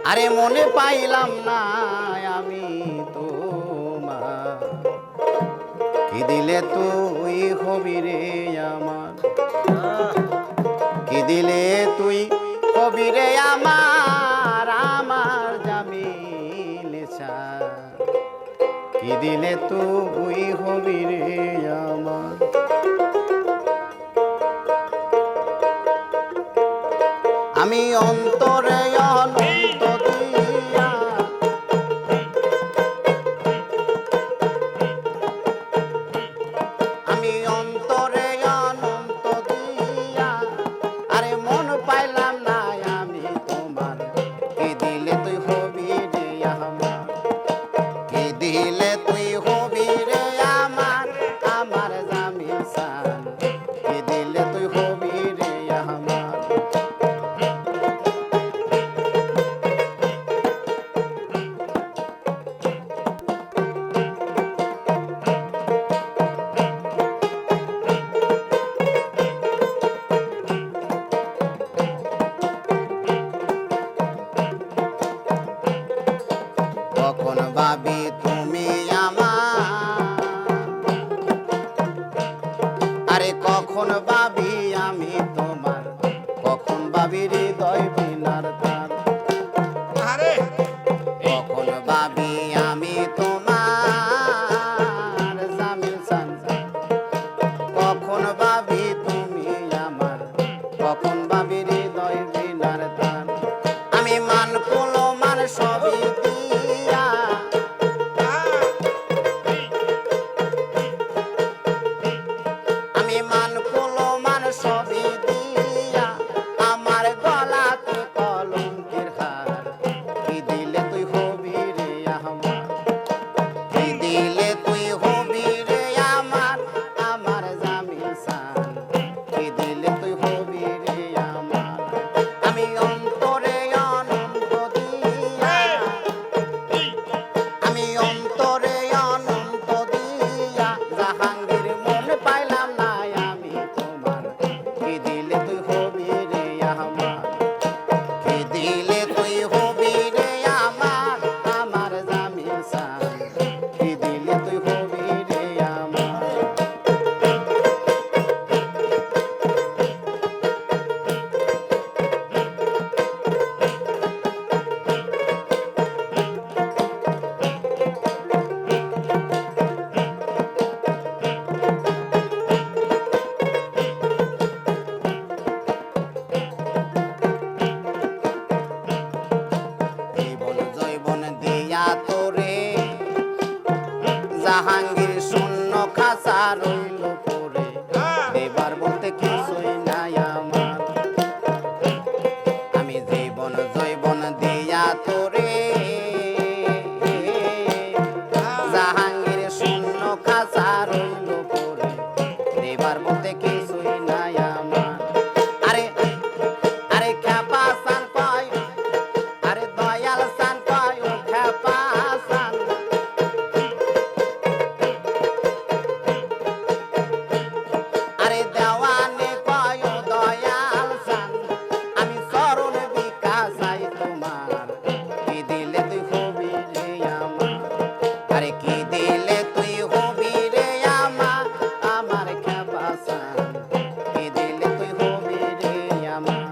আরে মনে পাইলাম না আমি তোমার, কি দিলে তুই হবি রে আমার, কি দিলে তুই হবি রে আমার, আমার জামিল শাহ, কি দিলে তুই হবি রে আমার। আমি অন্তরে অনন্ত দিয়া, আমি অন্তরে অনন্ত দিয়া, আরে মন পাইলাম না আমি তোমার, কি দিলে তুই হবি রে আমার, কি দিলে তুই হবি রে আমার, আমার জামিল শান, কি দিলে তুই হবি রে আমার। কখন ভাবি তুমি আমার, আরে কখন ভাবি আমি তোমার, কখন ভাবি হৃদয় বিনার তার, আরে কখন ভাবি আমি তোমার জামিল শান, কখন ভাবি তুমি আমার, কখন ভাবি হৃদয় বিনার তার। আমি মান কুলো মান সবই দিয়া, আমি মান কুলো মান সবই দিয়া, আমার গলাতে কলঙ্কের হার, কি দিলে তুই হবি রে আমার, কি দিলে তুই হবি রে আমার, আমার জামিল শান, কি দিলে তুই হবি রে আমার। আমি অন্তরে অনন্ত দিয়া, আমি অন্তরে অনন্ত দিয়া, জাহাঙ্গীর মন পাইলাম না আমি তোমার, কি দিলে তুই হবি রে আমার, কি দিলে তুই হবি রে আমার, আমার জামিল শান, কি দিলে তুই হবি রে আমার। জীবন জৈবন দিয়া তোরে, জাহাঙ্গীর শূন্য খাঁচা রইল পরে, দেবার বলতে কিছুই নাই আমার। আমি জীবন জৈবন দিয়া তোরে, জাহাঙ্গীর শূন্য খাঁচা রইল পরে, দেবার বলতে কিছুই নাই আমার। আরে আরে খ্যাপা সান পায়, আরে দয়াল সান পায়, ও খ্যাপা সান, আরে দেওয়ানে পায়, ও দয়াল সান, আমি চরণ বিকাশ চাই তোমার, কি দিলে তুই হবি রে আমার, আরে কি দিলে তুই হবি রে আমার, আমার খ্যাপা সান, কি দিলে তুই হবি রে আমার।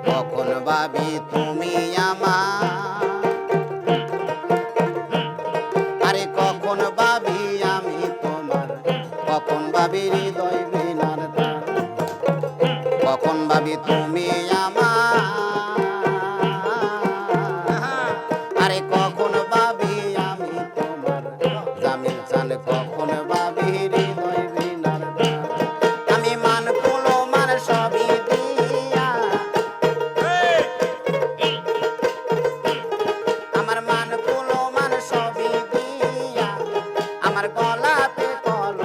কখন ভাবি তুমি আমার, আরে কখন ভাবি আমি তোমার, কখন ভাবি হৃদয় বিনার তার, কখন ভাবি তুমি আমার, আরে কখন ভাবি আমি তোমার, জামিল শান, কখন ভাবি হৃদয় বিনার তার। আমি মান কুলো মান সবই দিয়া, আমার মান কুলো মান সবই দিয়া, আমার গলাতে কলম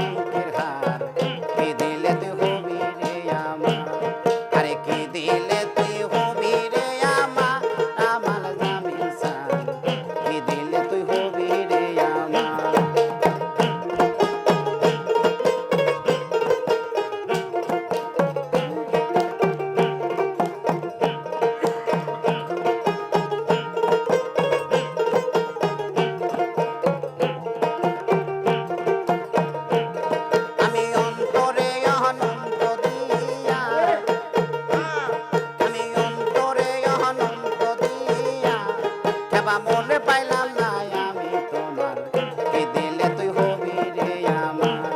বাবা মনে পাইলাম না আমি তোমার কি দিলে তুই হবি রে আমার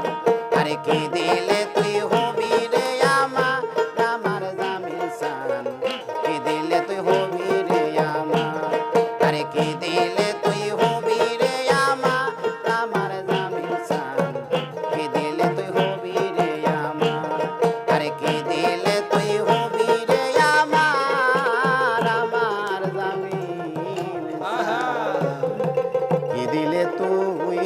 আরে কি দিলে তুই হবি রে আমার আমার জামিল সান কি দিলে তুই হবি রে আমার আরে কি দিলে তুই হবি রে আমার আমার জামিল সান কি দিলে তুই হবি রে আমার আরে কি দিলে তুই হবি রে আমার আমার জামিল সান কি দিলে তুই